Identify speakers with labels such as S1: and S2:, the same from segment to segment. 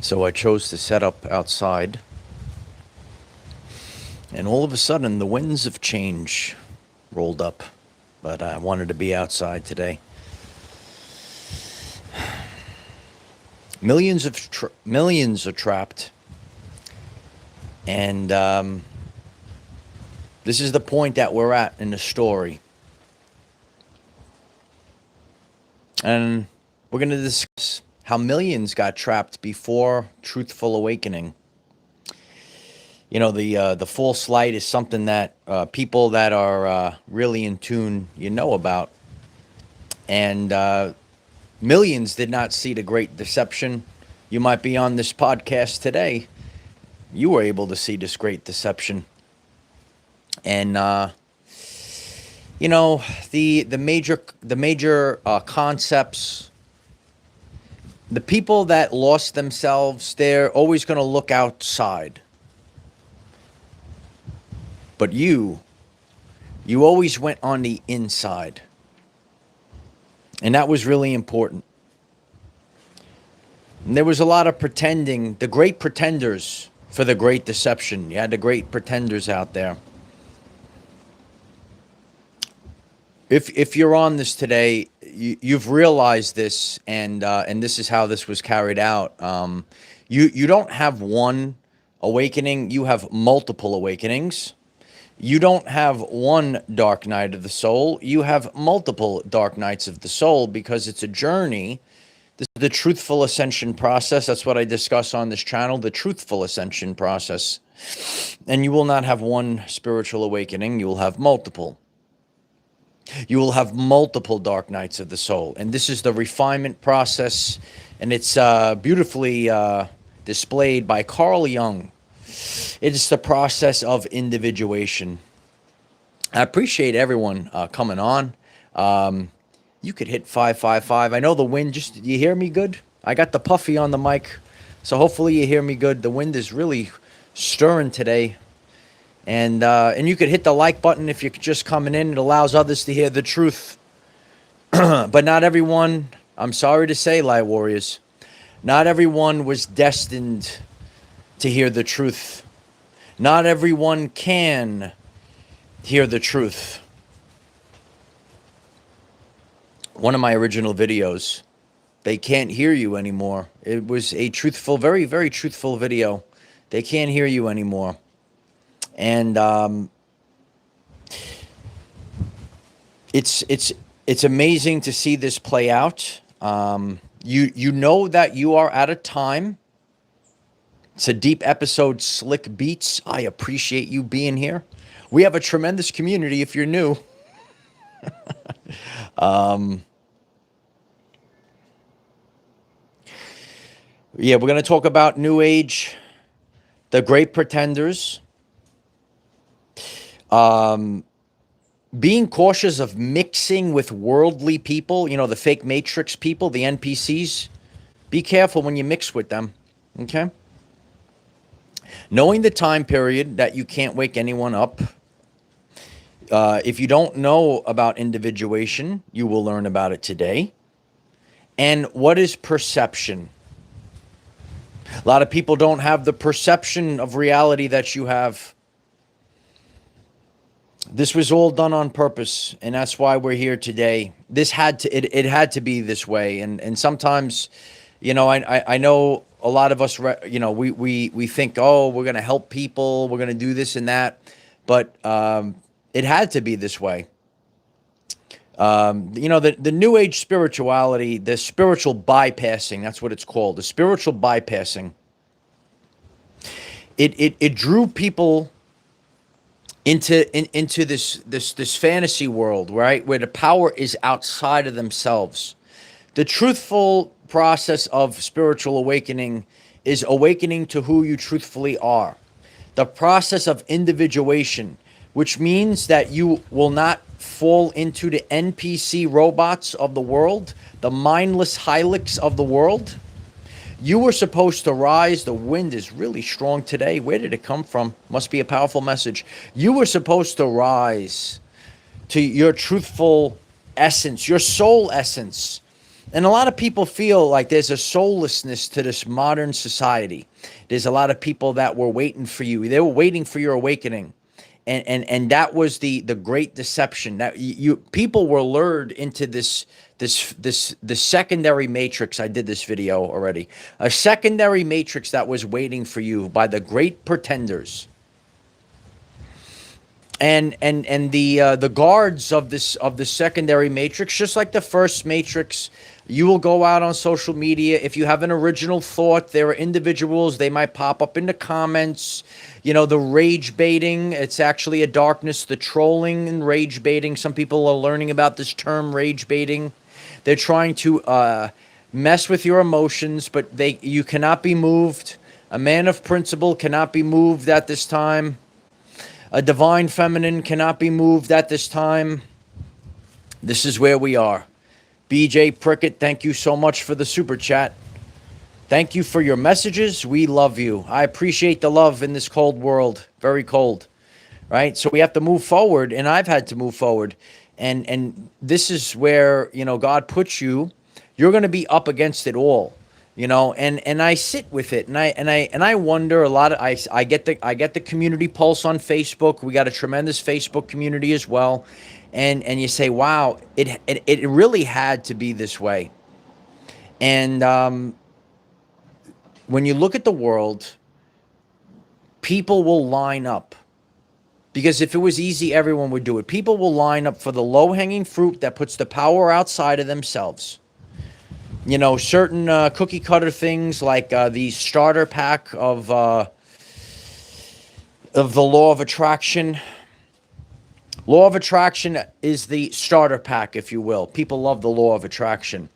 S1: So I chose to set up outside. And all of a sudden, the winds of change rolled up. But I wanted to be outside today. Millions are trapped. And this is the point that we're at in the story. And we're going to discuss how millions got trapped before truthful awakening. You know, the false light is something that people that are really in tune, about. And millions did not see the great deception. You might be on this podcast today. You were able to see this great deception. And the major concepts. The people that lost themselves, they're always going to look outside. But you always went on the inside. And that was really important. And there was a lot of pretending, the great pretenders for the great deception. You had the great pretenders out there. If you're on this today, you've realized this, and this is how this was carried out. You don't have one awakening, you have multiple awakenings. You don't have one dark night of the soul, you have multiple dark nights of the soul, because it's a journey. This is the truthful ascension process. That's what I discuss on this channel, the truthful ascension process. And you will not have one spiritual awakening, you will have multiple. You will have multiple dark nights of the soul. And this is the refinement process, and it's beautifully displayed by Carl Jung. It is the process of individuation. I appreciate everyone coming on. You could hit 555. I know the wind, you hear me good? I got the puffy on the mic, so hopefully you hear me good. The wind is really stirring today. And you could hit the like button if you're just coming in. It allows others to hear the truth. But not everyone, I'm sorry to say, Light Warriors, not everyone was destined to hear the truth. Not everyone can hear the truth. One of my original videos, they can't hear you anymore. It was a truthful, very, very truthful video. They can't hear you anymore. And it's amazing to see this play out. You know that you are at a time. It's a deep episode, Slick Beats. I appreciate you being here. We have a tremendous community if you're new. Yeah, we're going to talk about New Age, the great pretenders. Being cautious of mixing with worldly people, the fake matrix people, the NPCs. Be careful when you mix with them, okay? Knowing the time period that you can't wake anyone up. If you don't know about individuation, you will learn about it today. And what is perception? A lot of people don't have the perception of reality that you have. This was all done on purpose, and that's why we're here today. This had to, it had to be this way. And sometimes, I know a lot of us, we think, oh, we're going to help people, we're going to do this and that. But it had to be this way. The New Age spirituality, the spiritual bypassing, that's what it's called, the spiritual bypassing. It drew people into this fantasy world, right, where the power is outside of themselves. The truthful process of spiritual awakening is awakening to who you truthfully are. The process of individuation, which means that you will not fall into the NPC robots of the world, the mindless hylics of the world. You were supposed to rise. The wind is really strong today. Where did it come from? Must be a powerful message. You were supposed to rise to your truthful essence, your soul essence. And a lot of people feel like there's a soullessness to this modern society. There's a lot of people that were waiting for you. They were waiting for your awakening. And that was the great deception, that you people were lured into the secondary matrix. I did this video already. A secondary matrix that was waiting for you by the great pretenders. And the guards of the secondary matrix, just like the first matrix, you will go out on social media. If you have an original thought, there are individuals, they might pop up in the comments. The rage baiting, it's actually a darkness. The trolling and rage baiting, some people are learning about this term, rage baiting. They're trying to mess with your emotions, but you cannot be moved. A man of principle cannot be moved at this time. A divine feminine cannot be moved at this time. This is where we are. BJ Prickett, thank you so much for the super chat. Thank you for your messages. We love you. I appreciate the love in this cold world. Very cold, right? So we have to move forward, and I've had to move forward. And this is where, God puts you. You're going to be up against it all. And I sit with it, and I wonder a lot. I get the community pulse on Facebook. We got a tremendous Facebook community as well, and you say, wow, it really had to be this way. And when you look at the world, people will line up, because if it was easy, everyone would do it. People will line up for the low-hanging fruit that puts the power outside of themselves. Certain cookie cutter things like the starter pack of the law of attraction. Law of attraction is the starter pack, if you will. People love the law of attraction.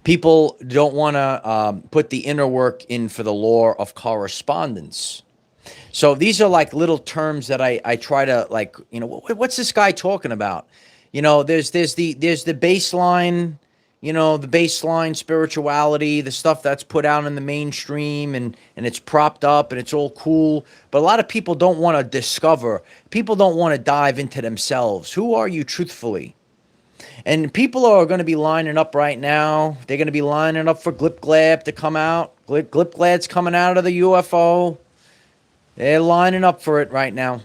S1: People don't want to put the inner work in for the law of correspondence. So these are like little terms that I try to, like, what's this guy talking about? There's the baseline. The baseline spirituality, the stuff that's put out in the mainstream, and it's propped up and it's all cool. But a lot of people don't want to discover. People don't want to dive into themselves. Who are you truthfully? And people are going to be lining up right now. They're going to be lining up for Glip Glab to come out. Glip Glad's coming out of the UFO. They're lining up for it right now.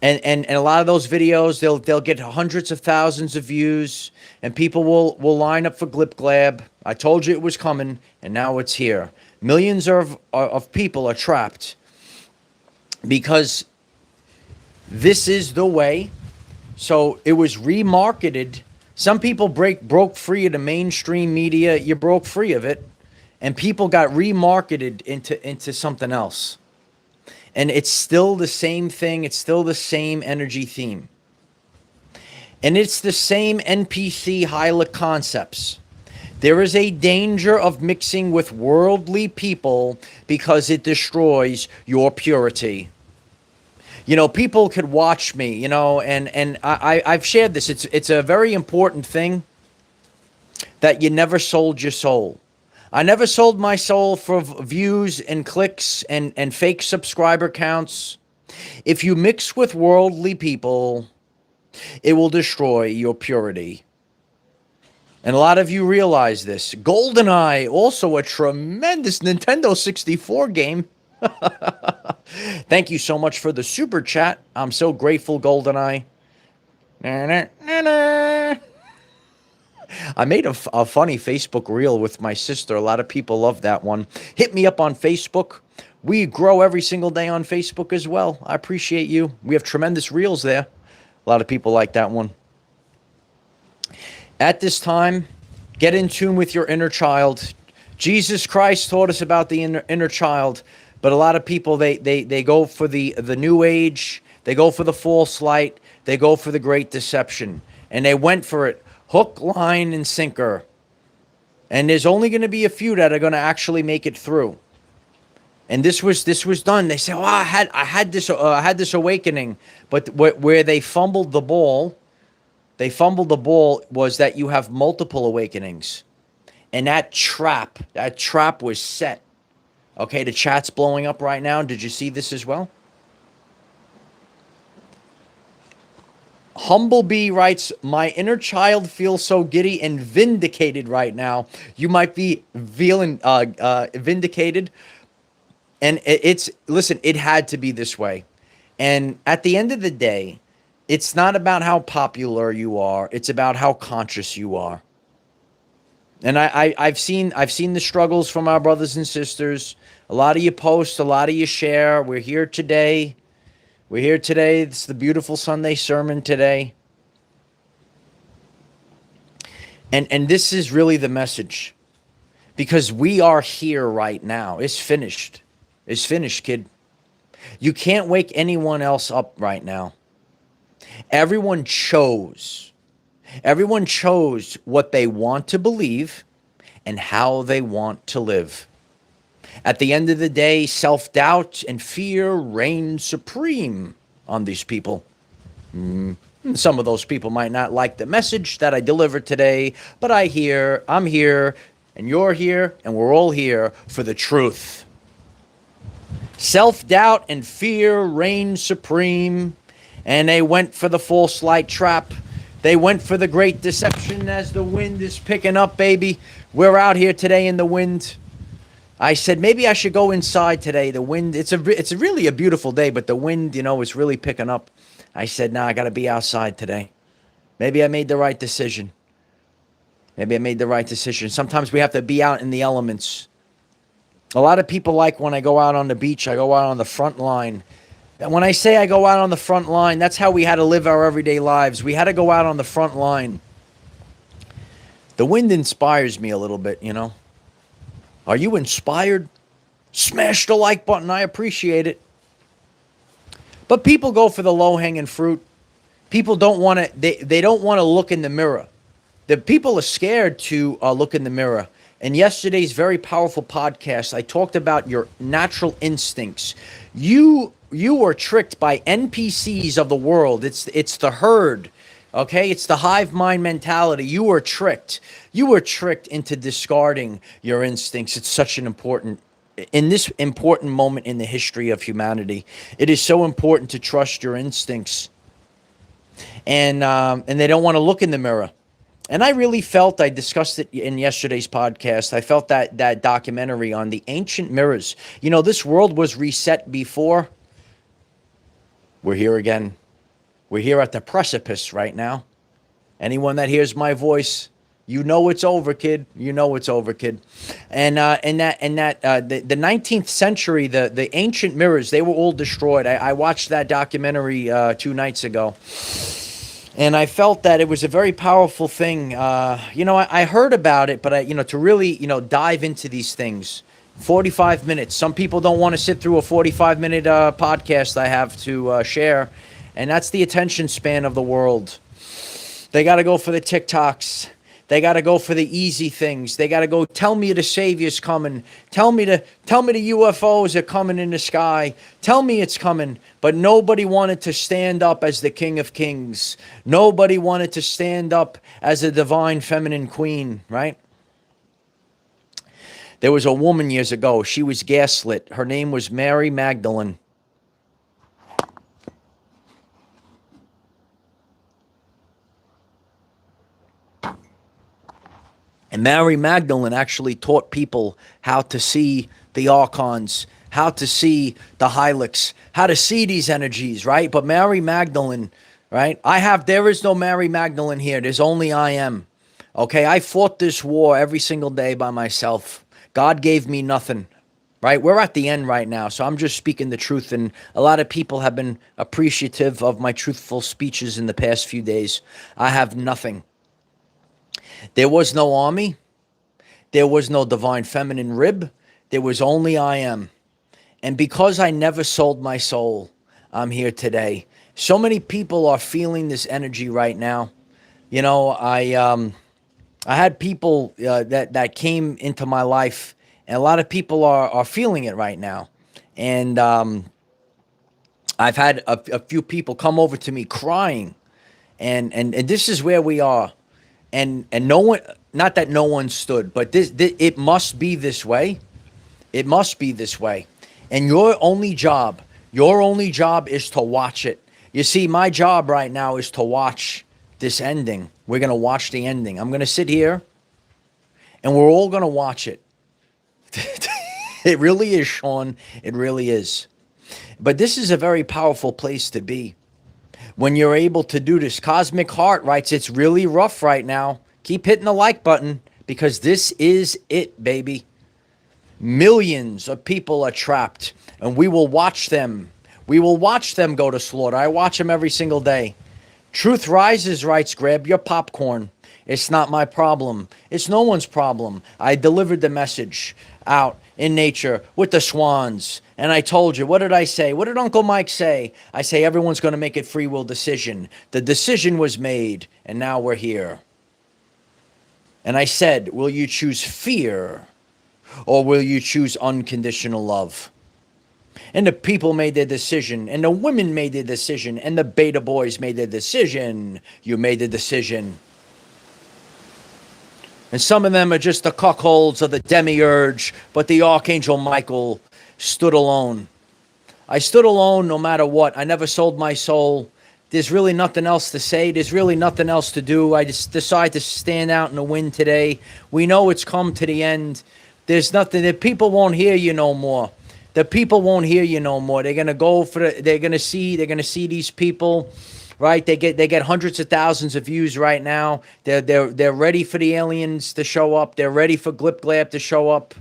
S1: And a lot of those videos, they'll get hundreds of thousands of views, and people will line up for Glip Glab. I told you it was coming, and now it's here. Millions of people are trapped because this is the way. So it was remarketed. Some people broke free of the mainstream media. You broke free of it, and people got remarketed into something else. And it's still the same thing. It's still the same energy theme. And it's the same NPC Hylic concepts. There is a danger of mixing with worldly people because it destroys your purity. People could watch me, and I've shared this. It's a very important thing that you never sold your soul. I never sold my soul for views and clicks and fake subscriber counts. If you mix with worldly people, it will destroy your purity. And a lot of you realize this. GoldenEye, also a tremendous Nintendo 64 game. Thank you so much for the super chat. I'm so grateful, GoldenEye. I made a funny Facebook reel with my sister. A lot of people love that one. Hit me up on Facebook. We grow every single day on Facebook as well. I appreciate you. We have tremendous reels there. A lot of people like that one. At this time, get in tune with your inner child. Jesus Christ taught us about the inner child, but a lot of people, they go for the new age. They go for the false light. They go for the great deception. And they went for it. Hook, line, and sinker. And there's only going to be a few that are going to actually make it through. And this was done. They say, "Oh, I had this awakening," but where they fumbled the ball was that you have multiple awakenings, and that trap was set. Okay, the chat's blowing up right now. Did you see this as well? Humblebee writes, my inner child feels so giddy and vindicated right now. You might be feeling vindicated. And listen, it had to be this way. And at the end of the day, it's not about how popular you are. It's about how conscious you are. And I've seen the struggles from our brothers and sisters. A lot of you post, a lot of you share. We're here today. We're here today. It's the beautiful Sunday sermon today. And this is really the message. Because we are here right now. It's finished. It's finished, kid. You can't wake anyone else up right now. Everyone chose. Everyone chose what they want to believe and how they want to live. At the end of the day, self-doubt and fear reign supreme on these people. Some of those people might not like the message that I delivered today, but I'm here, and you're here, and we're all here for the truth. Self-doubt and fear reign supreme, and they went for the false light trap. They went for the great deception as the wind is picking up, baby. We're out here today in the wind. I said maybe I should go inside today. The wind, it's really a beautiful day, but the wind, is really picking up. I said, I got to be outside today. Maybe I made the right decision. Sometimes we have to be out in the elements. A lot of people like when I go out on the beach, I go out on the front line. And when I say I go out on the front line, that's how we had to live our everyday lives. We had to go out on the front line. The wind inspires me a little bit, Are you inspired? Smash the like button. I appreciate it. But people go for the low-hanging fruit. People don't want to, they don't want to look in the mirror. The people are scared to look in the mirror. In yesterday's very powerful podcast, I talked about your natural instincts. You were tricked by NPCs of the world. It's the herd, okay? It's the hive mind mentality. You were tricked. You were tricked into discarding your instincts. It's such an important, in this important moment in the history of humanity, it is so important to trust your instincts. And they don't want to look in the mirror. And I really felt, I discussed it in yesterday's podcast, I felt that documentary on the ancient mirrors. This world was reset before. We're here again. We're here at the precipice right now. Anyone that hears my voice, you know it's over, kid. You know it's over, kid. And the 19th century, the ancient mirrors, they were all destroyed. I watched that documentary 2 nights ago. And I felt that it was a very powerful thing. I heard about it, but to really, dive into these things. 45 minutes. Some people don't want to sit through a 45-minute podcast I have to share. And that's the attention span of the world. They got to go for the TikToks. They got to go for the easy things. They got to go, tell me the Savior's coming. Tell me the UFOs are coming in the sky. Tell me it's coming. But nobody wanted to stand up as the King of Kings. Nobody wanted to stand up as a divine feminine queen, right? There was a woman years ago. She was gaslit. Her name was Mary Magdalene. And Mary Magdalene actually taught people how to see the archons, how to see the Hylics, how to see these energies, right? But Mary Magdalene, right? There is no Mary Magdalene here. There's only I am. Okay, I fought this war every single day by myself. God gave me nothing, right? We're at the end right now, so I'm just speaking the truth. And a lot of people have been appreciative of my truthful speeches in the past few days. I have nothing. There was no army. There was no divine feminine rib. There was only I am. And because I never sold my soul, I'm here today. So many people are feeling this energy right now. I had people that came into my life, and a lot of people are feeling it right now. And I've had a few people come over to me crying, and this is where we are. And no one, not that no one stood, but this it must be this way. It must be this way. And your only job is to watch it. You see, my job right now is to watch this ending. We're going to watch the ending. I'm going to sit here and we're all going to watch it. It really is, Sean. It really is. But this is a very powerful place to be when you're able to do this. Cosmic Heart writes, it's really rough right now. Keep hitting the like button because this is it, baby. Millions of people are trapped, and we will watch them. We will watch them go to slaughter. I watch them every single day. Truth Rises writes, grab your popcorn. It's not my problem. It's no one's problem. I delivered the message out in nature with the swans. And I told you, what did I say? What did Uncle Mike say? I say everyone's going to make a free will decision. The decision was made, and now we're here. And I said, will you choose fear or will you choose unconditional love? And the people made their decision, and the women made their decision, and the beta boys made their decision. You made the decision. And some of them are just the cuckolds of the demiurge, but the Archangel Michael stood alone. I stood alone no matter what. I never sold my soul. There's really nothing else to say. There's really nothing else to do. I just decided to stand out in the wind today. We know it's come to the end. There's nothing. The people won't hear you no more. The people won't hear you no more. They're gonna go for the, they're gonna see these people, right? They get hundreds of thousands of views right now. They're ready for the aliens to show up. They're ready for Glip Glab to show up.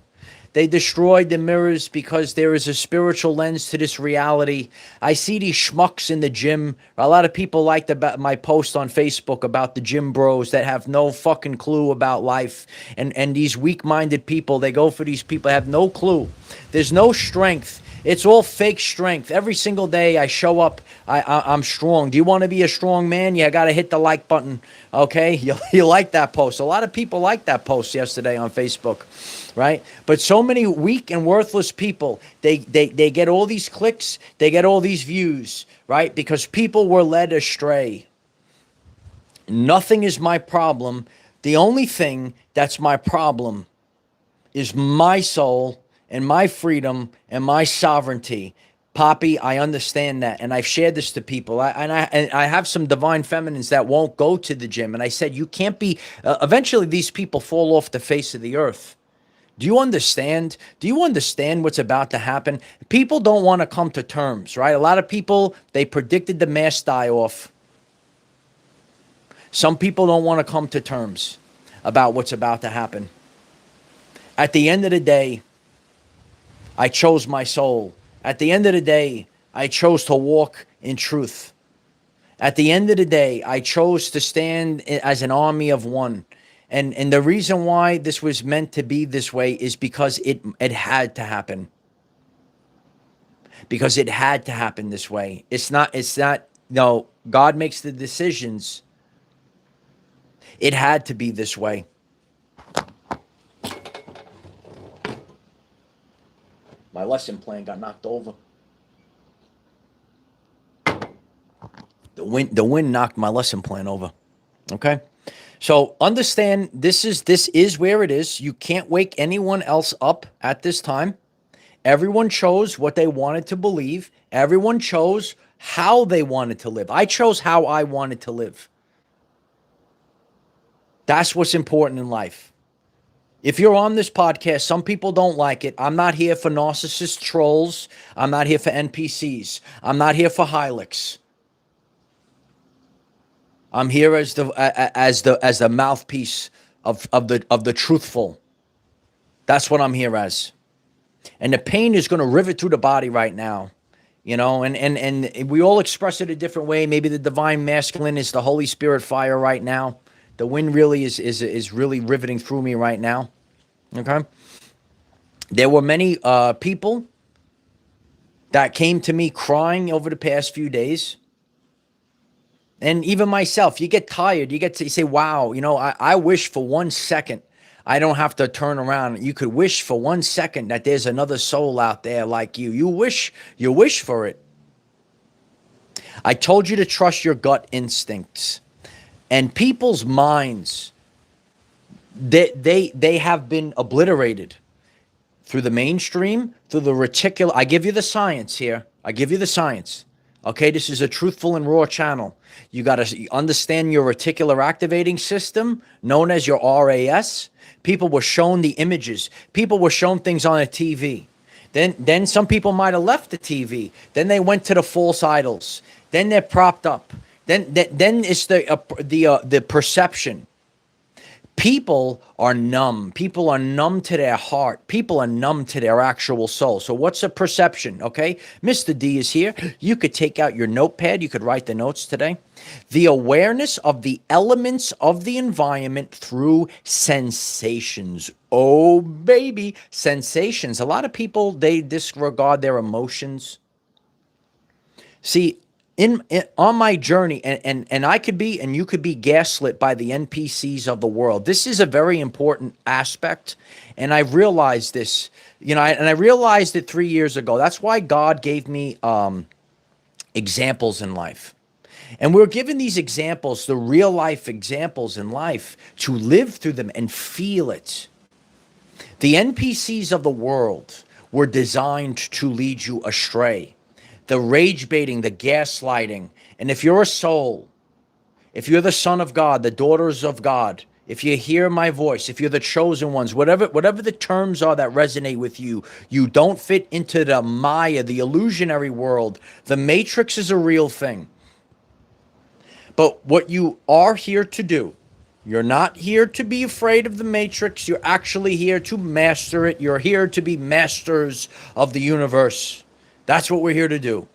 S1: They destroyed the mirrors because there is a spiritual lens to this reality. I see these schmucks in the gym. A lot of people liked about my post on Facebook about the gym bros that have no fucking clue about life. And these weak-minded people, they go for these people that have no clue. There's no strength. It's all fake strength. Every single day I show up, I'm strong. Do you want to be a strong man? You got to hit the like button, okay? You like that post. A lot of people liked that post yesterday on Facebook, right? But so many weak and worthless people, they get all these clicks, they get all these views, right? Because people were led astray. Nothing is my problem. The only thing that's my problem is my soul and my freedom and my sovereignty. Poppy, I understand that, and I've shared this to people. I have some divine feminines that won't go to the gym, and I said, you can't be, eventually these people fall off the face of the earth. Do you understand? Do you understand what's about to happen? People don't want to come to terms, right? A lot of people, they predicted the mass die-off. Some people don't want to come to terms about what's about to happen. At the end of the day, I chose my soul. At the end of the day, I chose to walk in truth. At the end of the day, I chose to stand as an army of one. And the reason why this was meant to be this way is because it had to happen. Because it had to happen this way. It's not, no, God makes the decisions. It had to be this way. My lesson plan got knocked over. The wind knocked my lesson plan over. Okay? So understand this is where it is. You can't wake anyone else up at this time. Everyone chose what they wanted to believe. Everyone chose how they wanted to live. I chose how I wanted to live. That's what's important in life. If you're on this podcast, some people don't like it. I'm not here for narcissist trolls. I'm not here for NPCs. I'm not here for Hilux. I'm here as the mouthpiece of the truthful. That's what I'm here as. And the pain is going to rivet through the body right now. You know, and we all express it a different way. Maybe the divine masculine is the Holy Spirit fire right now. The wind really is really riveting through me right now. Okay. There were many people that came to me crying over the past few days. And even myself, you get tired. You say, wow, you know, I wish for 1 second I don't have to turn around. You could wish for 1 second that there's another soul out there like you. You wish for it. I told you to trust your gut instincts. And people's minds, they have been obliterated through the mainstream, through the reticular. I give you the science here. I give you the science. Okay, this is a truthful and raw channel. You got to understand your reticular activating system, known as your RAS. People were shown the images. People were shown things on a TV. Then some people might have left the TV. Then they went to the false idols. Then they're propped up. Then it's the perception. People are numb. People are numb to their heart. People are numb to their actual soul. So what's a perception? Okay. Mr. D is here. You could take out your notepad. You could write the notes today. The awareness of the elements of the environment through sensations. Oh, baby. Sensations. A lot of people, they disregard their emotions. See, on my journey, and I could be, and you could be gaslit by the NPCs of the world. This is a very important aspect, and I realized this, and I realized it 3 years ago. That's why God gave me examples in life. And we're given these examples, the real life examples in life, to live through them and feel it. The NPCs of the world were designed to lead you astray. The rage baiting, the gaslighting. And if you're a soul, if you're the son of God, the daughters of God, if you hear my voice, if you're the chosen ones, whatever the terms are that resonate with you, you don't fit into the Maya, the illusionary world. The Matrix is a real thing. But what you are here to do, you're not here to be afraid of the Matrix. You're actually here to master it. You're here to be masters of the universe. That's what we're here to do.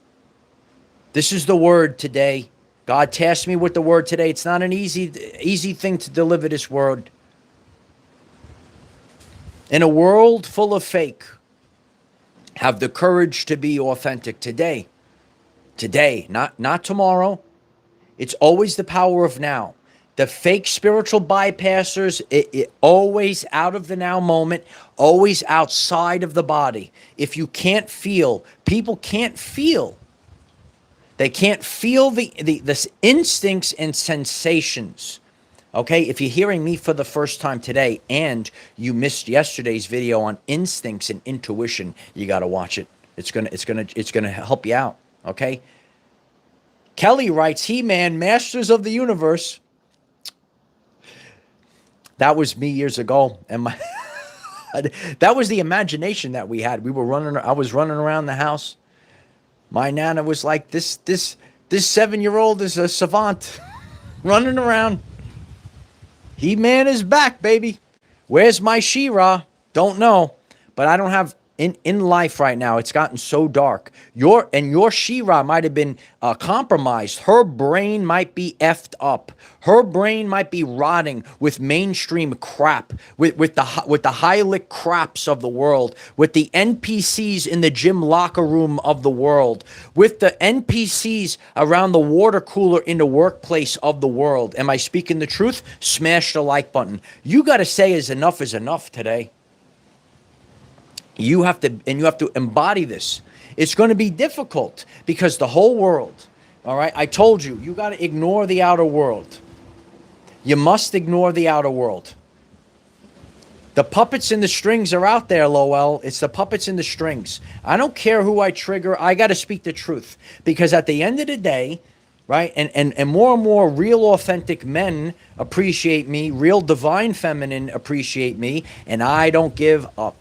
S1: This is the word today. God tasked me with the word today. It's not an easy thing to deliver this word. In a world full of fake, have the courage to be authentic today. Today, not tomorrow. It's always the power of now. The fake spiritual bypassers, it always out of the now moment, always outside of the body. If you can't feel, people can't feel. They can't feel the instincts and sensations. Okay, if you're hearing me for the first time today and you missed yesterday's video on instincts and intuition, you got to watch it. It's gonna help you out. Okay. Kelly writes, He-Man, Masters of the Universe. That was me years ago, and that was the imagination that we had. I was running around the house. My nana was like, this 7-year-old is a savant, running around. He-Man is back, baby. Where's my She-Ra? Don't know, but I don't have. In life right now, it's gotten so dark. Your She-Ra might have been compromised. Her brain might be effed up. Her brain might be rotting with mainstream crap, with the high-lit craps of the world, with the NPCs in the gym locker room of the world, with the NPCs around the water cooler in the workplace of the world. Am I speaking the truth? Smash the like button. You got to say is enough today. You have to embody this. It's going to be difficult because the whole world, all right, I told you, you got to ignore the outer world. You must ignore the outer world. The puppets and the strings are out there, Lowell. It's the puppets and the strings. I don't care who I trigger. I got to speak the truth because at the end of the day, right, and more real authentic men appreciate me, real divine feminine appreciate me, and I don't give up.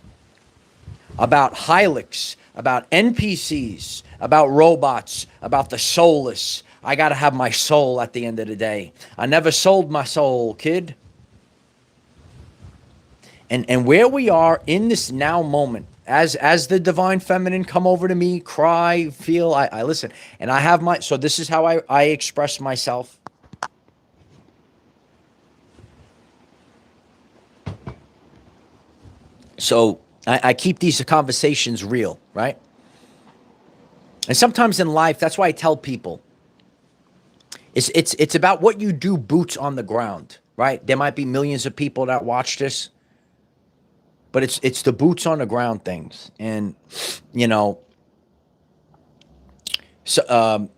S1: About Hilux, about NPCs, about robots, about the soulless. I got to have my soul at the end of the day. I never sold my soul, kid. And where we are in this now moment, as the divine feminine come over to me, cry, feel, I listen. And I have so this is how I express myself. So I keep these conversations real, right? And sometimes in life, that's why I tell people, it's about what you do boots on the ground, right? There might be millions of people that watch this, but it's the boots on the ground things. And, so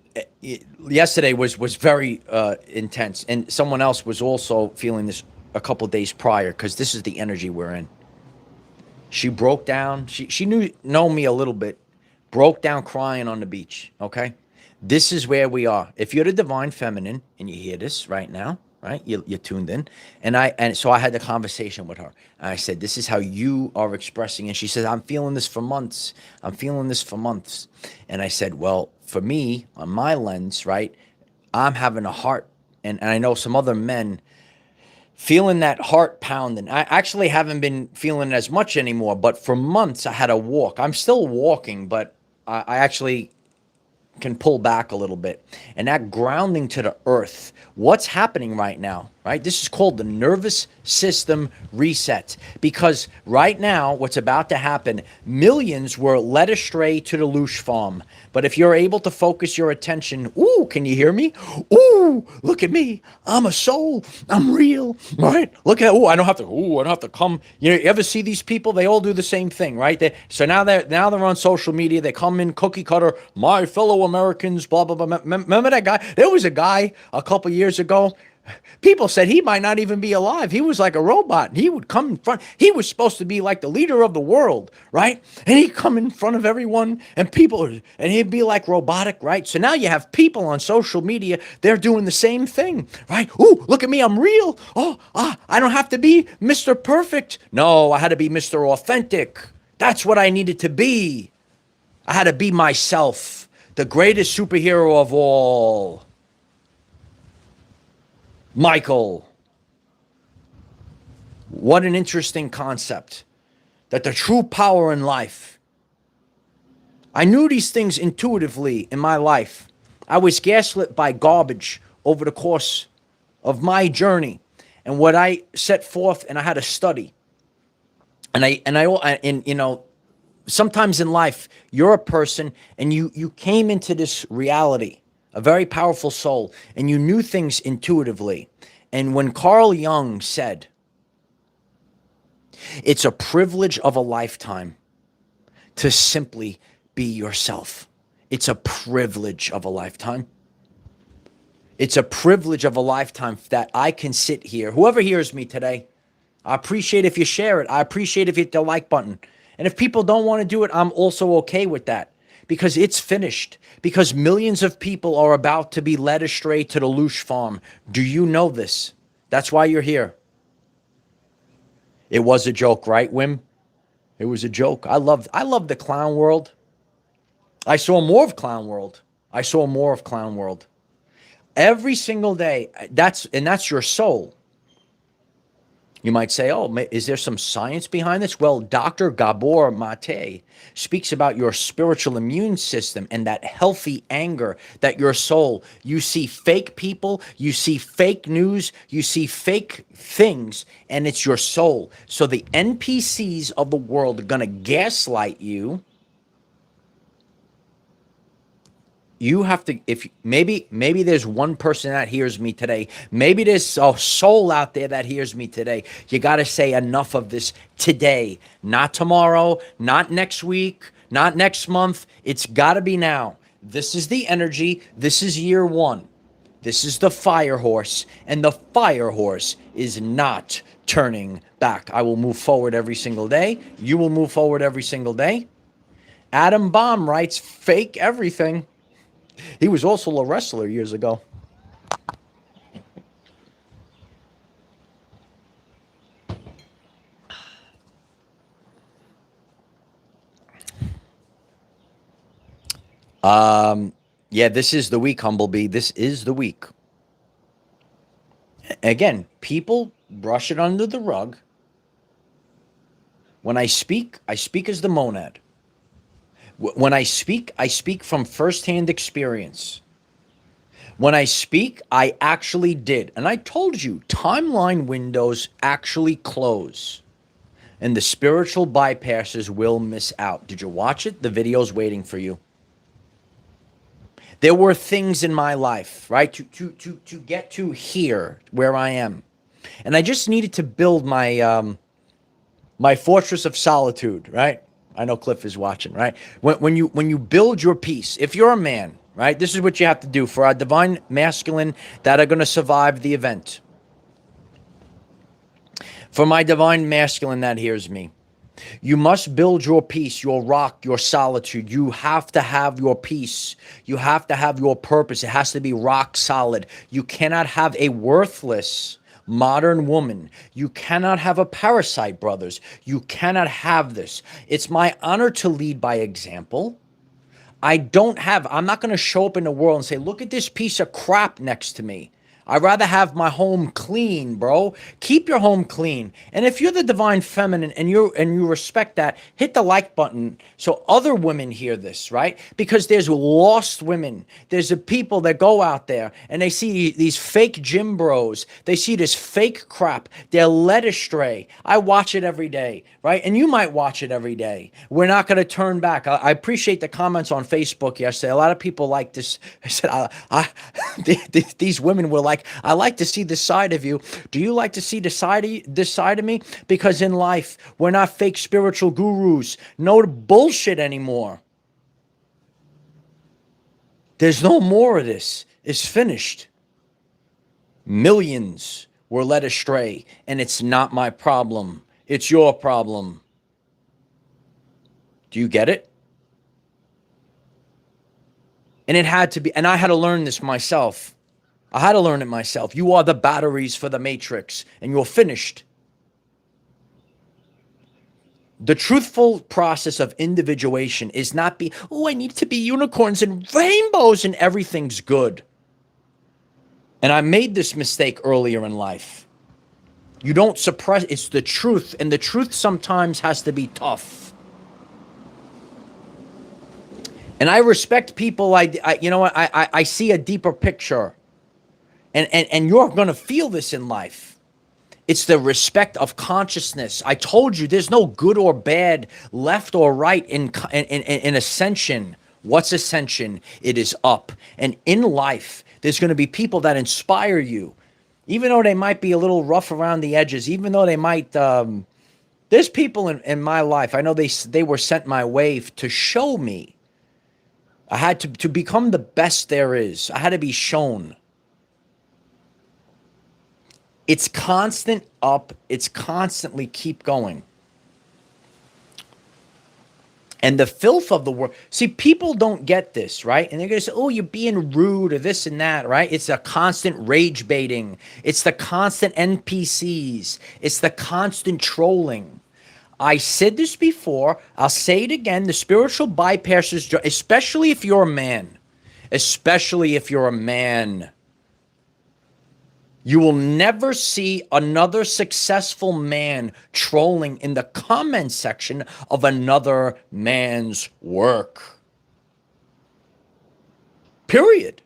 S1: yesterday was very intense. And someone else was also feeling this a couple days prior because this is the energy we're in. She broke down. She know me a little bit. Broke down crying on the beach. Okay, This is where we are. If you're the divine feminine and you hear this right now, right? You're tuned in. And so I had the conversation with her. And I said, this is how you are expressing. And she said, I'm feeling this for months. I'm feeling this for months. And I said, well, for me, on my lens, right? I'm having a heart. And I know some other men feeling that heart pounding. I actually haven't been feeling it as much anymore, but for months I had a walk. I'm still walking, but I actually can pull back a little bit. And that grounding to the earth, what's happening right now, right? This is called the nervous system reset. Because right now, what's about to happen, millions were led astray to the loosh farm. But if you're able to focus your attention, ooh, can you hear me? Ooh, look at me. I'm a soul. I'm real, right? Look at, I don't have to come. You know, you ever see these people? They all do the same thing, right? So now they're on social media. They come in cookie cutter, my fellow Americans, blah, blah, blah. Remember that guy? There was a guy a couple years ago. People said he might not even be alive. He was like a robot. And he would come in front. He was supposed to be like the leader of the world, right? And he'd come in front of everyone and people, and he'd be like robotic, right? So now you have people on social media. They're doing the same thing, right? Ooh, look at me. I'm real. I don't have to be Mr. Perfect. No, I had to be Mr. Authentic. That's what I needed to be. I had to be myself, the greatest superhero of all. Michael. What an interesting concept. That the true power in life. I knew these things intuitively in my life. I was gaslit by garbage over the course of my journey. And what I set forth, and I had to study. And you know, sometimes in life, you're a person and you came into this reality, a very powerful soul, and you knew things intuitively. And when Carl Jung said, it's a privilege of a lifetime to simply be yourself. It's a privilege of a lifetime. It's a privilege of a lifetime that I can sit here. Whoever hears me today, I appreciate if you share it. I appreciate if you hit the like button. And if people don't want to do it, I'm also okay with that. Because it's finished. Because millions of people are about to be led astray to the loosh farm. Do you know this? That's why you're here. It was a joke, right, Wim? It was a joke. I love the clown world. I saw more of clown world. Every single day. That's your soul. You might say, oh, is there some science behind this? Well, Dr. Gabor Mate speaks about your spiritual immune system and that healthy anger that your soul, you see fake people, you see fake news, you see fake things, and it's your soul. So the NPCs of the world are going to gaslight you. You have to, if maybe there's one person that hears me today. Maybe there's a soul out there that hears me today. You got to say enough of this today, not tomorrow, not next week, not next month. It's got to be now. This is the energy. This is year one. This is the fire horse, and the fire horse is not turning back. I will move forward every single day. You will move forward every single day. Adam Baum writes, fake everything. He was also a wrestler years ago. Yeah, this is the week, Humblebee. This is the week. Again, people brush it under the rug. When I speak as the monad. When I speak from firsthand experience. When I speak, I actually did. And I told you, timeline windows actually close. And the spiritual bypassers will miss out. Did you watch it? The video's waiting for you. There were things in my life, right, to get to here, where I am. And I just needed to build my my fortress of solitude, right? I know Cliff is watching, right? When you build your peace, if you're a man, right, this is what you have to do for our divine masculine that are going to survive the event. For my divine masculine that hears me, You must build your peace, your rock, your solitude. You have to have your peace. You have to have your purpose. It has to be rock solid. You cannot have a worthless modern woman. You cannot have a parasite, brothers. You cannot have this. It's my honor to lead by example. I'm not going to show up in the world and say, look at this piece of crap next to me. I'd rather have my home clean, bro. Keep your home clean. And if you're the divine feminine and you respect that, hit the like button so other women hear this, right? Because there's lost women. There's the people that go out there and they see these fake gym bros. They see this fake crap. They're led astray. I watch it every day, right? And you might watch it every day. We're not going to turn back. I appreciate the comments on Facebook yesterday. A lot of people like this. I said, these women were like, I like to see this side of you. Do you like to see this side of me? Because in life, we're not fake spiritual gurus. No bullshit anymore. There's no more of this. It's finished. Millions were led astray, and it's not my problem. It's your problem. Do you get it? And it had to be, and I had to learn this myself. I had to learn it myself. You are the batteries for the matrix, and you're finished. The truthful process of individuation is not I need to be unicorns and rainbows and everything's good. And I made this mistake earlier in life. You don't suppress, it's the truth, and the truth sometimes has to be tough. And I respect people, you know what, I see a deeper picture. And you're going to feel this in life. It's the respect of consciousness. I told you there's no good or bad, left or right in ascension. What's ascension? It is up. And in life, there's going to be people that inspire you. Even though they might be a little rough around the edges, even though they might... there's people in my life, I know they were sent my way to show me. I had to become the best there is. I had to be shown. It's constant up. It's constantly keep going. And the filth of the world. See, people don't get this, right? And they're going to say, oh, you're being rude or this and that, right? It's a constant rage baiting. It's the constant NPCs. It's the constant trolling. I said this before. I'll say it again. The spiritual bypassers, especially if you're a man, especially if you're a man, you will never see another successful man trolling in the comment section of another man's work. Period.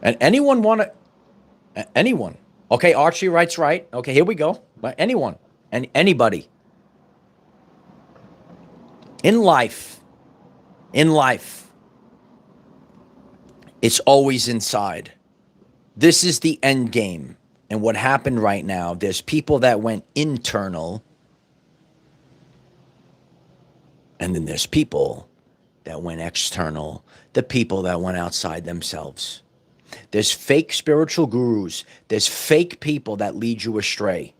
S1: And anyone want to... Anyone. Okay, Archie writes right. Okay, here we go. Anyone. And anybody. In life, it's always inside. This is the end game. And what happened right now, there's people that went internal, and then there's people that went external, the people that went outside themselves. There's fake spiritual gurus. There's fake people that lead you astray.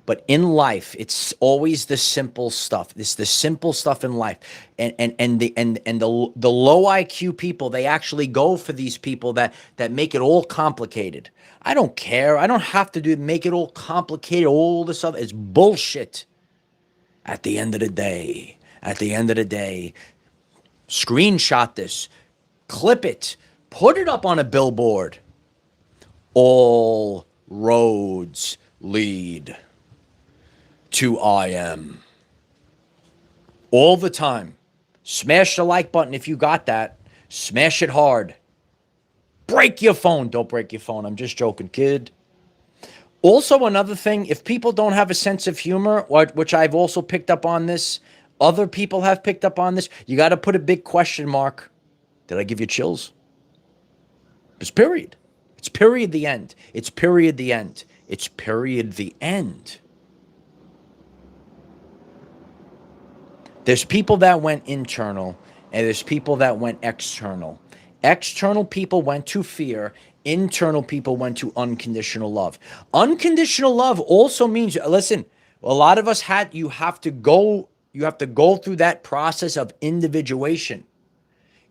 S1: But in life, it's always the simple stuff. It's the simple stuff in life. And the low IQ people, they actually go for these people that make it all complicated. I don't care. I don't have to make it all complicated, all this other. It's bullshit. At the end of the day, screenshot this, clip it, put it up on a billboard. All roads lead to I am. All the time. Smash the like button if you got that. Smash it hard. Break your phone. Don't break your phone. I'm just joking, kid. Also, another thing, if people don't have a sense of humor, which I've also picked up on this, other people have picked up on this, you got to put a big question mark. Did I give you chills? It's period. It's period the end. It's period the end. It's period the end. There's people that went internal, and there's people that went external. External people went to fear. Internal people went to unconditional love. Unconditional love also means, listen, a lot of us you have to go through that process of individuation.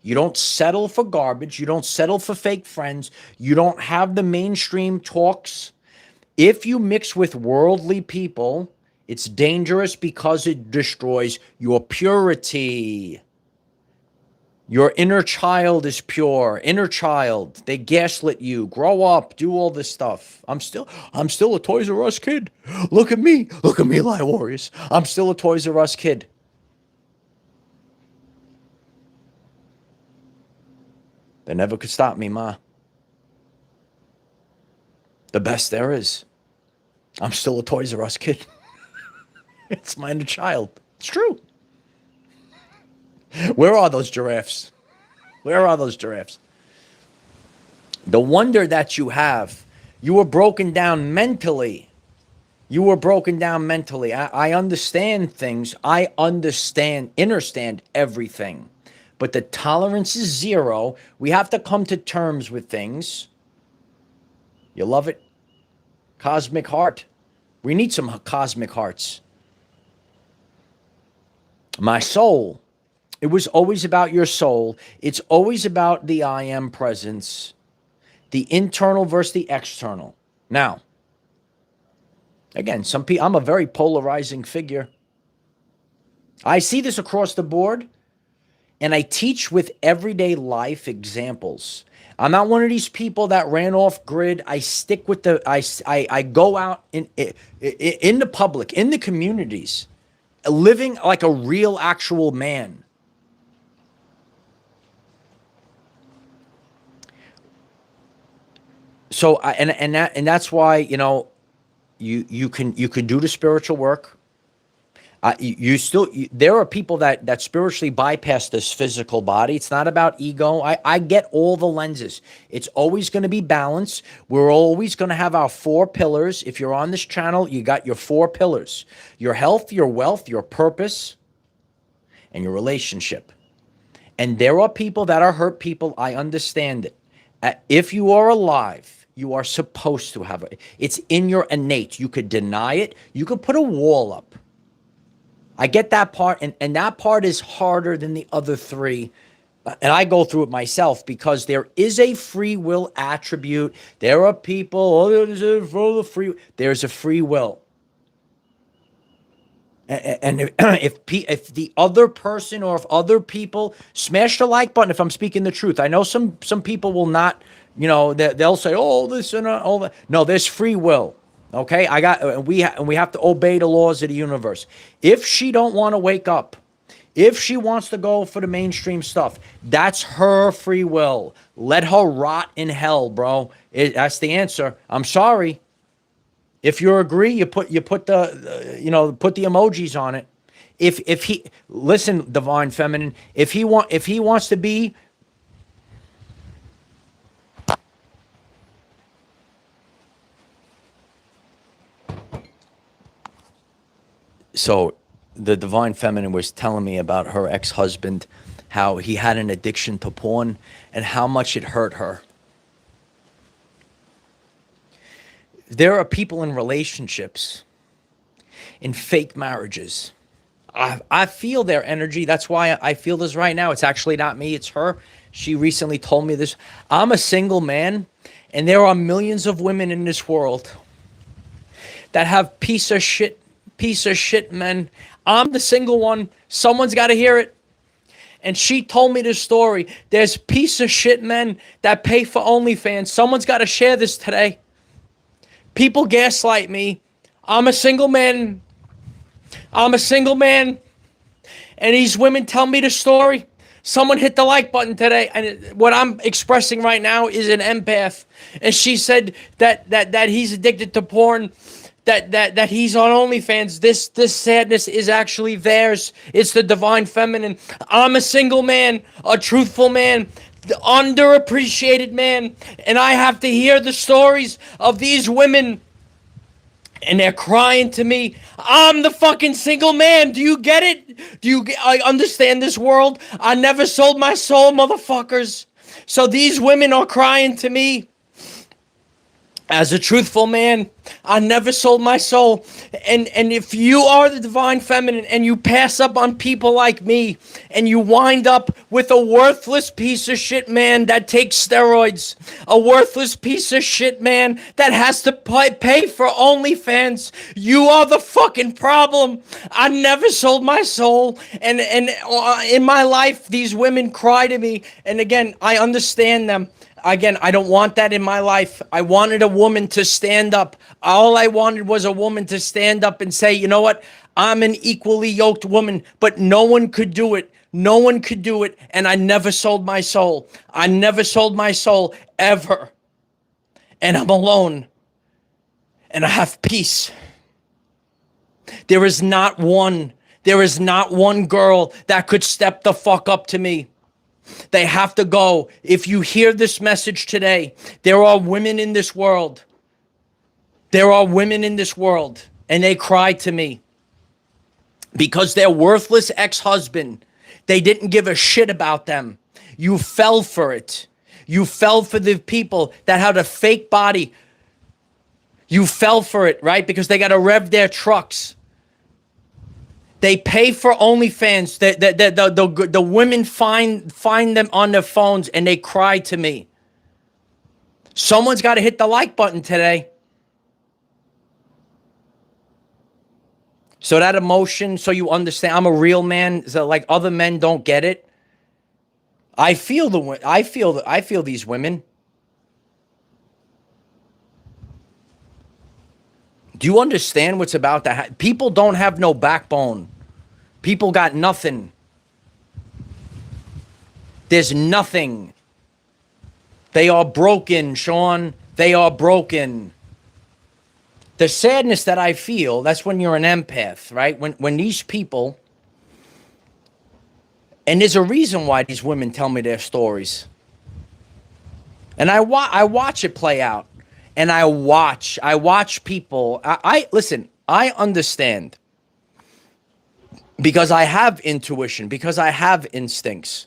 S1: You don't settle for garbage. You don't settle for fake friends. You don't have the mainstream talks. If you mix with worldly people, it's dangerous because it destroys your purity. Your inner child is pure. Inner child. They gaslit you. Grow up. Do all this stuff. I'm still a Toys R Us kid. Look at me. Look at me, Light Warriors. I'm still a Toys R Us kid. They never could stop me, Ma. The best there is. I'm still a Toys R Us kid. It's my inner child. It's true. Where are those giraffes? Where are those giraffes? The wonder that you have, you were broken down mentally. You were broken down mentally. I understand things. I understand everything. But the tolerance is zero. We have to come to terms with things. You love it? Cosmic heart. We need some cosmic hearts. My soul. It was always about your soul. It's always about the I am presence. The internal versus the external. Now, again, some people, I'm a very polarizing figure. I see this across the board, and I teach with everyday life examples. I'm not one of these people that ran off grid. I stick with I go out in the public, in the communities, living like a real, actual man. So that's why, you can do the spiritual work. There are people that spiritually bypass this physical body. It's not about ego. I get all the lenses. It's always going to be balanced. We're always going to have our 4 pillars. If you're on this channel, you got your 4 pillars: your health, your wealth, your purpose, and your relationship. And there are people that are hurt people. I understand it. If you are alive, you are supposed to have it. It's in your innate. You could deny it. You could put a wall up. I get that part, and that part is harder than the other 3. And I go through it myself because there is a free will attribute. There are people, there's a free will. And if the other person, or if other people smash the like button, if I'm speaking the truth, I know some people will not, they'll say, oh, this and all that. No, there's free will. Okay, we have to obey the laws of the universe. If she don't want to wake up, if she wants to go for the mainstream stuff, that's her free will. Let her rot in hell, bro. That's the answer. I'm sorry. If you agree, you put the emojis on it. If he listen, divine feminine, if he wants to be. So the divine feminine was telling me about her ex-husband, how he had an addiction to porn and how much it hurt her. There are people in relationships, in fake marriages. I feel their energy. That's why I feel this right now. It's actually not me. It's her. She recently told me this. I'm a single man, and there are millions of women in this world that have piece of shit men. I'm the single one. Someone's got to hear it. And she told me this story. There's piece of shit men that pay for OnlyFans. Someone's got to share this today. People gaslight me. I'm a single man. And these women tell me the story. Someone hit the like button today. And what I'm expressing right now is an empath. And she said that he's addicted to porn. That he's on OnlyFans. This sadness is actually theirs. It's the divine feminine. I'm a single man, a truthful man, the underappreciated man, and I have to hear the stories of these women, and they're crying to me. I'm the fucking single man. Do you get it? I understand this world? I never sold my soul, motherfuckers. So these women are crying to me. As a truthful man, I never sold my soul. And if you are the divine feminine and you pass up on people like me and you wind up with a worthless piece of shit man that takes steroids, a worthless piece of shit man that has to pay for OnlyFans, you are the fucking problem. I never sold my soul. And in my life, these women cry to me. And again, I understand them. Again, I don't want that in my life. I wanted a woman to stand up. All I wanted was a woman to stand up and say, you know what? I'm an equally yoked woman, but no one could do it. No one could do it. And I never sold my soul. I never sold my soul ever. And I'm alone. And I have peace. There is not one girl that could step the fuck up to me. They have to go. If you hear this message today, there are women in this world. There are women in this world, and they cry to me because their worthless ex-husband, they didn't give a shit about them. You fell for it. You fell for the people that had a fake body. You fell for it, right? Because they got to rev their trucks. They pay for OnlyFans. The women find them on their phones and they cry to me. Someone's got to hit the like button today. So that emotion, so you understand, I'm a real man. So like other men don't get it. I feel these women. Do you understand what's about to happen? People don't have no backbone. People got nothing. There's nothing. They are broken, Sean. They are broken. The sadness that I feel, that's when you're an empath, right? When these people, and there's a reason why these women tell me their stories. And I watch it play out. And I watch people. Listen, I understand. Because I have intuition, because I have instincts.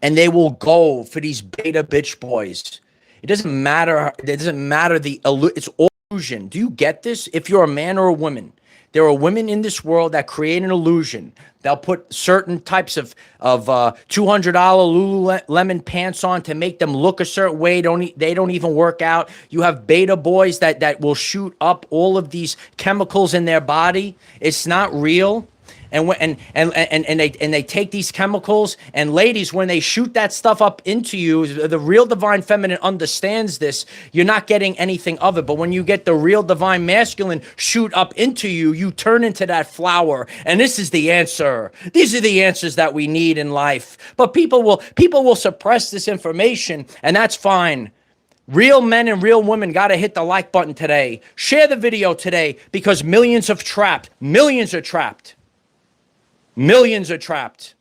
S1: And they will go for these beta bitch boys. It doesn't matter. It's illusion. Do you get this? If you're a man or a woman, there are women in this world that create an illusion. They'll put certain types of $200 Lululemon pants on to make them look a certain way. They don't even work out. You have beta boys that will shoot up all of these chemicals in their body. It's not real. And they take these chemicals, and ladies, when they shoot that stuff up into you, the real divine feminine understands this. You're not getting anything of it. But when you get the real divine masculine shoot up into you, you turn into that flower. And this is the answer. These are the answers that we need in life. But people will suppress this information, and that's fine. Real men and real women got to hit the like button today. Share the video today, because millions are trapped. Millions are trapped. Millions are trapped.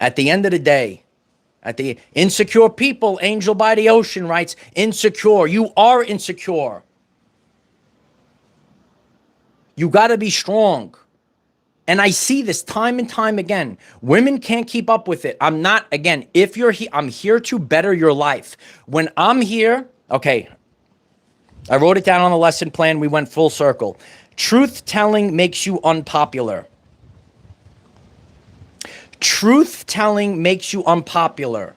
S1: At the end of the day, the insecure people, Angel by the Ocean writes, insecure. You are insecure. You got to be strong. And I see this time and time again. Women can't keep up with it. I'm not, again, if you're here, I'm here to better your life. When I'm here, okay, I wrote it down on the lesson plan. We went full circle. Truth-telling makes you unpopular. Truth-telling makes you unpopular.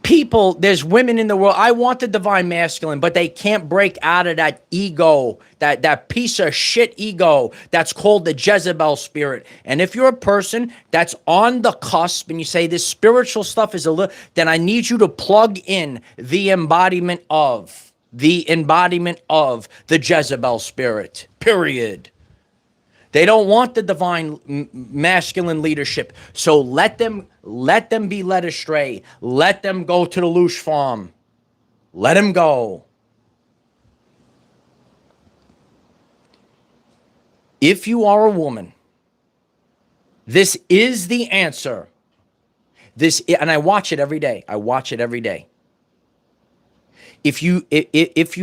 S1: People, there's women in the world, I want the divine masculine, but they can't break out of that ego, that piece of shit ego that's called the Jezebel spirit. And if you're a person that's on the cusp and you say this spiritual stuff is a little, then I need you to plug in the embodiment of the Jezebel spirit, period. They don't want the divine masculine leadership. So let them be led astray. Let them go to the loosh farm. Let them go. If you are a woman, this is the answer. And I watch it every day. I watch it every day. If you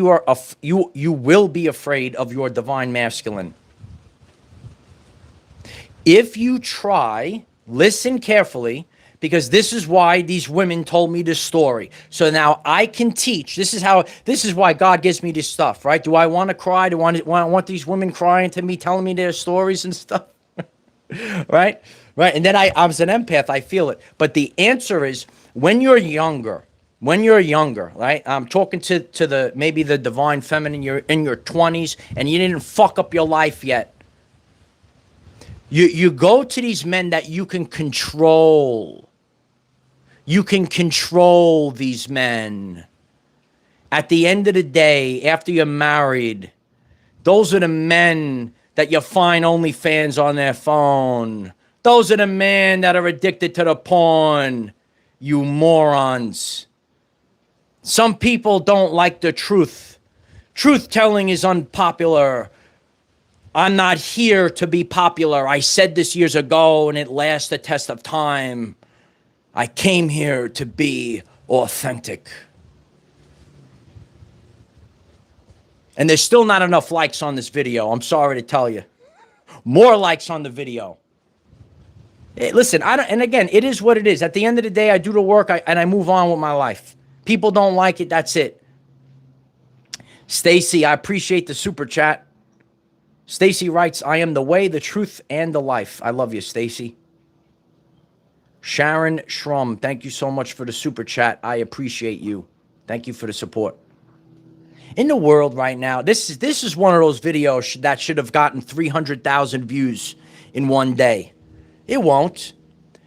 S1: are you will be afraid of your divine masculine. If you try, listen carefully, because this is why these women told me this story. So now I can teach. This is why God gives me this stuff, right? Do I want to cry? Do I want these women crying to me, telling me their stories and stuff? Right? Right. And then I'm an empath. I feel it. But the answer is when you're younger, right? I'm talking to the maybe the divine feminine, you're in your 20s and you didn't fuck up your life yet. You go to these men that you can control. You can control these men. At the end of the day, after you're married, those are the men that you find OnlyFans on their phone. Those are the men that are addicted to the porn. You morons. Some people don't like the truth. Truth telling is unpopular. I'm not here to be popular. I said this years ago and it lasts the test of time. I came here to be authentic. And there's still not enough likes on this video. I'm sorry to tell you. More likes on the video. Hey, listen, and again, it is what it is. At the end of the day, I do the work and I move on with my life. People don't like it. That's it. Stacy, I appreciate the super chat. Stacy writes, I am the way, the truth, and the life. I love you, Stacy. Sharon Schrum, thank you so much for the super chat. I appreciate you. Thank you for the support. In the world right now, this is one of those videos that should have gotten 300,000 views in one day. It won't,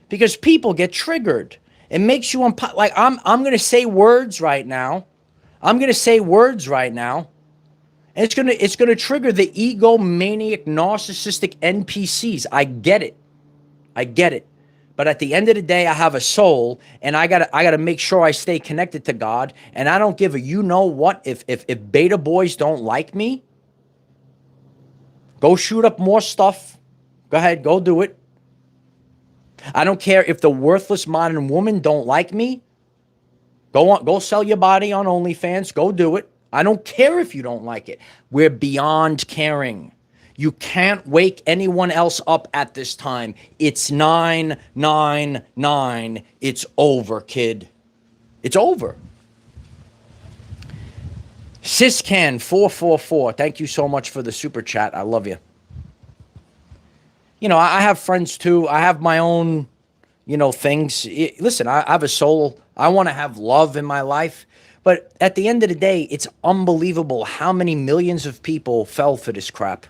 S1: because people get triggered. It makes you like I'm going to say words right now. I'm going to say words right now. And it's going to trigger the egomaniac, narcissistic NPCs. I get it. I get it. But at the end of the day, I have a soul, and I gotta make sure I stay connected to God. And I don't give a you know what if beta boys don't like me. Go shoot up more stuff. Go ahead, go do it. I don't care if the worthless modern woman don't like me. Go sell your body on OnlyFans. Go do it. I don't care if you don't like it. We're beyond caring. You can't wake anyone else up at this time. It's 999. It's over, kid. It's over. Siscan 444. Thank you so much for the super chat. I love you. You know, I have friends too. I have my own, things. Listen, I have a soul. I want to have love in my life. But at the end of the day, it's unbelievable how many millions of people fell for this crap.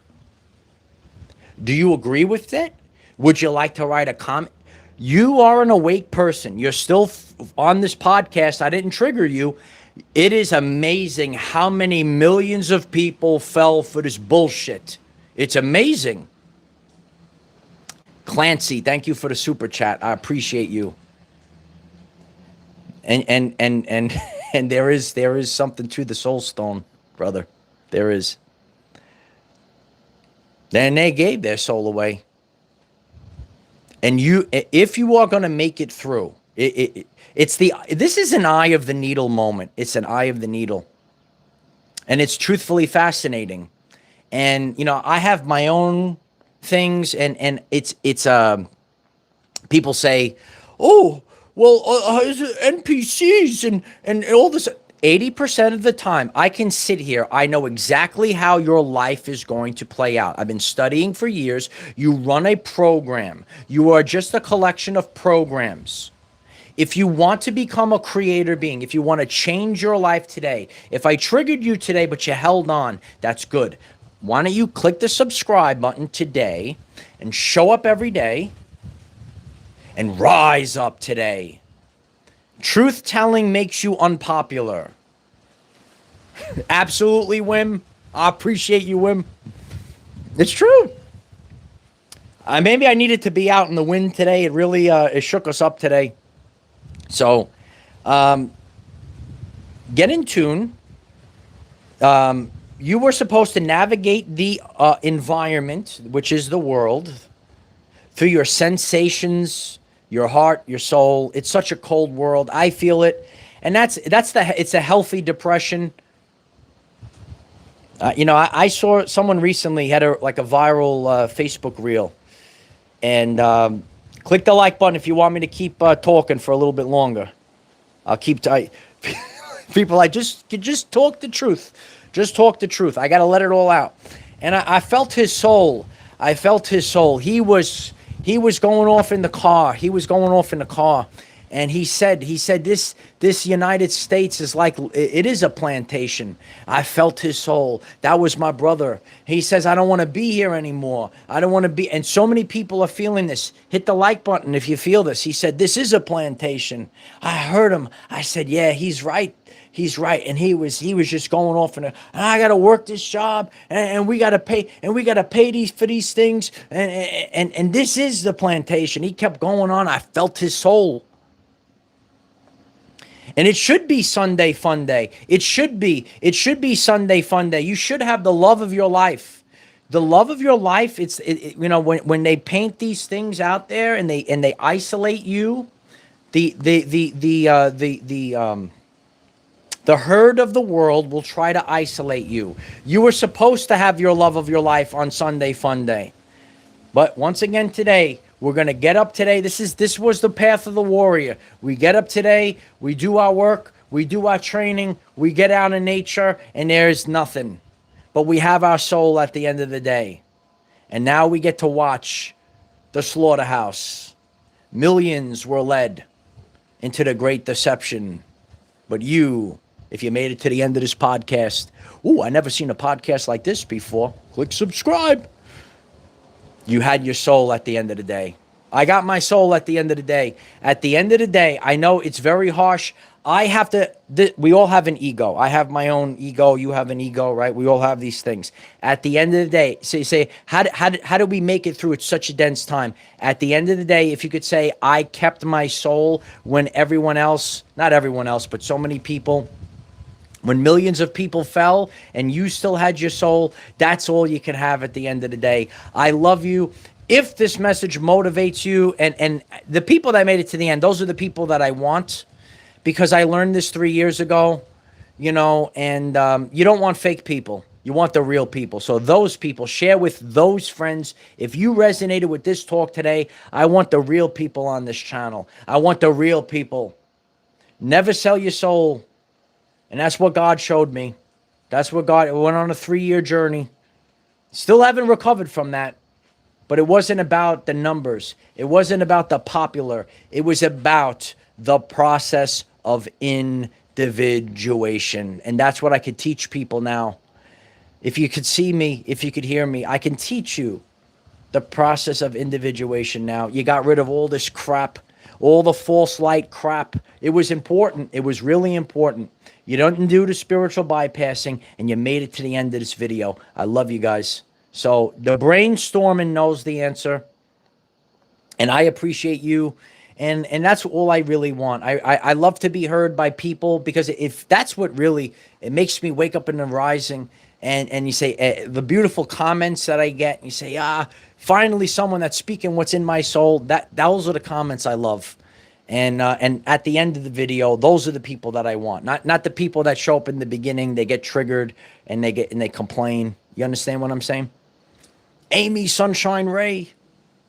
S1: Do you agree with that? Would you like to write a comment? You are an awake person. You're still on this podcast. I didn't trigger you. It is amazing how many millions of people fell for this bullshit. It's amazing. Clancy, thank you for the super chat. I appreciate you. And there is something to the soul stone, brother. There is. Then they gave their soul away. And if you are going to make it through, this is an eye of the needle moment. It's an eye of the needle. And it's truthfully fascinating. And, I have my own things and it's people say, oh, well, NPCs and all this. 80% of the time, I can sit here. I know exactly how your life is going to play out. I've been studying for years. You run a program. You are just a collection of programs. If you want to become a creator being, if you want to change your life today, if I triggered you today, but you held on, that's good. Why don't you click the subscribe button today and show up every day and rise up today. Truth telling makes you unpopular. Absolutely, Wim. I appreciate you, Wim. It's true. Maybe I needed to be out in the wind today. It really it shook us up today. So, get in tune. You were supposed to navigate the environment, which is the world, through your sensations, your heart, your soul. It's such a cold world. I feel it. And it's a healthy depression. I saw someone recently had a viral Facebook reel. And click the like button if you want me to keep talking for a little bit longer. I'll keep people. I just talk the truth. Just talk the truth. I got to let it all out. And I felt his soul. I felt his soul. He was going off in the car. He was going off in the car. And he said this United States is like, it is a plantation. I felt his soul. That was my brother. He says, I don't want to be here anymore. I don't want to be. And so many people are feeling this. Hit the like button if you feel this. He said, this is a plantation. I heard him. I said, yeah, he's right. He's right. And he was just going off and I got to work this job and we got to pay for these things. And this is the plantation. He kept going on. I felt his soul. And it should be Sunday fun day. It should be Sunday fun day. You should have the love of your life. The love of your life. When they paint these things out there and they isolate you, the herd of the world will try to isolate you. You were supposed to have your love of your life on Sunday fun day. But once again today, we're going to get up today. This was the path of the warrior. We get up today, we do our work, we do our training, we get out in nature, and there's nothing. But we have our soul at the end of the day. And now we get to watch the slaughterhouse. Millions were led into the great deception. But you, if you made it to the end of this podcast, I never seen a podcast like this before. Click subscribe. You had your soul at the end of the day. I got my soul at the end of the day. At the end of the day, I know it's very harsh. We all have an ego. I have my own ego. You have an ego, right? We all have these things. At the end of the day, so you say, how do we make it through such a dense time? At the end of the day, if you could say, I kept my soul when everyone else, not everyone else, but so many people, when millions of people fell and you still had your soul, that's all you can have at the end of the day. I love you. If this message motivates you, and the people that made it to the end, those are the people that I want, because I learned this 3 years ago, and you don't want fake people. You want the real people. So those people, share with those friends. If you resonated with this talk today, I want the real people on this channel. I want the real people. Never sell your soul. And that's what God showed me. That's what God, went on a 3-year journey. Still haven't recovered from that. But it wasn't about the numbers. It wasn't about the popular. It was about the process of individuation. And that's what I could teach people now. If you could see me, if you could hear me, I can teach you the process of individuation now. You got rid of all this crap, all the false light crap. It was important. It was really important. You don't do the spiritual bypassing, and you made it to the end of this video. I love you guys. So the brainstorming knows the answer, and I appreciate you, and that's all I really want. I love to be heard by people, because if that's what really, it makes me wake up in the rising, and you say the beautiful comments that I get, and you say, finally someone that's speaking what's in my soul. Those are the comments I love. And at the end of the video, those are the people that I want. Not the people that show up in the beginning, they get triggered and they complain. You understand what I'm saying? Amy Sunshine Ray,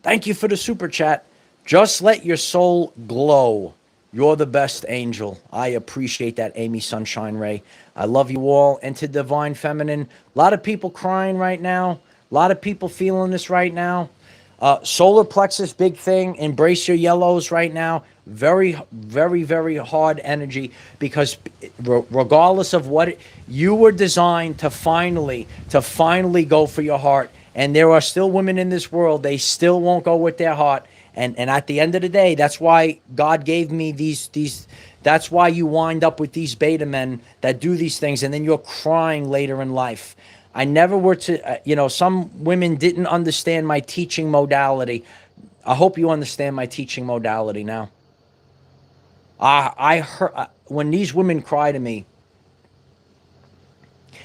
S1: thank you for the super chat. Just let your soul glow. You're the best angel. I appreciate that, Amy Sunshine Ray. I love you all. And to Divine Feminine, a lot of people crying right now. A lot of people feeling this right now. Solar plexus, big thing. Embrace your yellows right now. Very, very, very hard energy, because regardless of what you were designed to finally go for your heart. And there are still women in this world, they still won't go with their heart. And at the end of the day, that's why God gave me these. That's why you wind up with these beta men that do these things, and then you're crying later in life. I never were to, some women didn't understand my teaching modality. I hope you understand my teaching modality now. I heard when these women cry to me,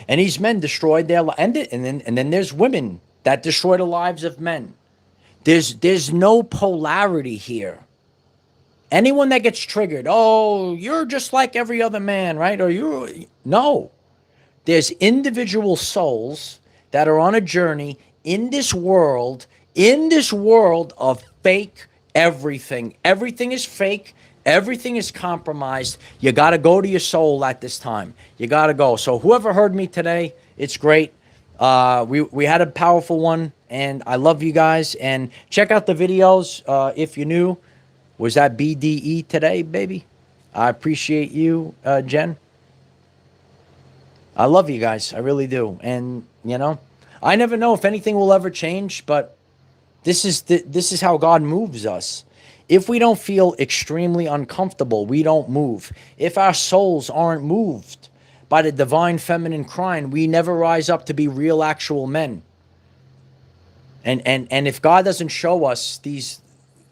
S1: and these men destroyed their lives, and then there's women that destroy the lives of men. There's no polarity here. Anyone that gets triggered, you're just like every other man, right? No. There's individual souls that are on a journey in this world, In this world of fake everything, everything is fake. Everything is compromised. You got to go to your soul at this time. You got to go. So whoever heard me today, it's great. We had a powerful one, and I love you guys. And check out the videos if you're new. Was that BDE today, baby? I appreciate you, Jen. I love you guys. I really do. And, you know, I never know if anything will ever change, but this is how God moves us. If we don't feel extremely uncomfortable, we don't move. If our souls aren't moved by the divine feminine crying, we never rise up to be real actual men. And if God doesn't show us these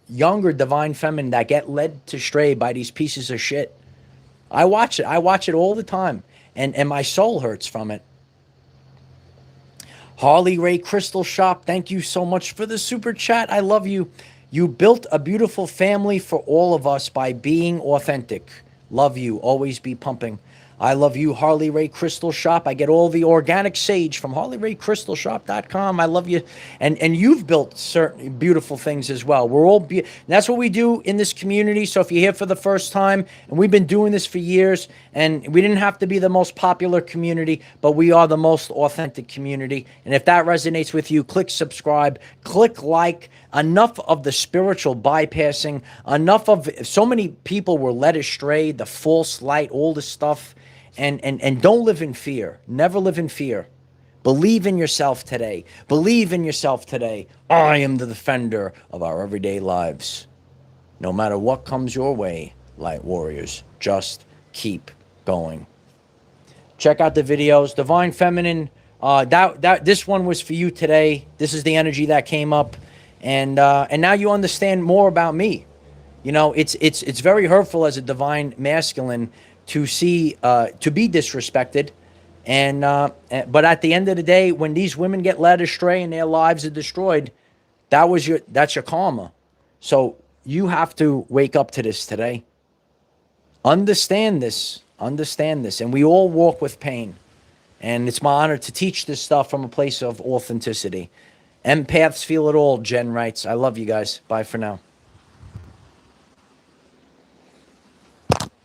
S1: younger divine feminine that get led to stray by these pieces of shit, I watch it. I watch it all the time. And my soul hurts from it. Harley Ray Crystal Shop, thank you so much for the super chat. I love you. You built a beautiful family for all of us by being authentic. Love you. Always be pumping. I love you, Harley Ray Crystal Shop. I get all the organic sage from HarleyRayCrystalShop.com. I love you. And you've built certain beautiful things as well. We're all that's what we do in this community. So if you're here for the first time, and we've been doing this for years, and we didn't have to be the most popular community, but we are the most authentic community. And if that resonates with you, click subscribe, click like. Enough of the spiritual bypassing, enough of so many people were led astray, the false light, all this stuff. And don't live in fear. Never live in fear. Believe in yourself today. Believe in yourself today. I am the defender of our everyday lives. No matter what comes your way, light warriors, just keep going. Check out the videos. Divine Feminine. This one was for you today. This is the energy that came up. And now you understand more about me. You know, it's very hurtful as a divine masculine to see to be disrespected, but at the end of the day, when these women get led astray and their lives are destroyed, that's your karma. So you have to wake up to this today. Understand this, and we all walk with pain. And it's my honor to teach this stuff from a place of authenticity. Empaths feel it all, Jen writes. I love you guys. Bye for now.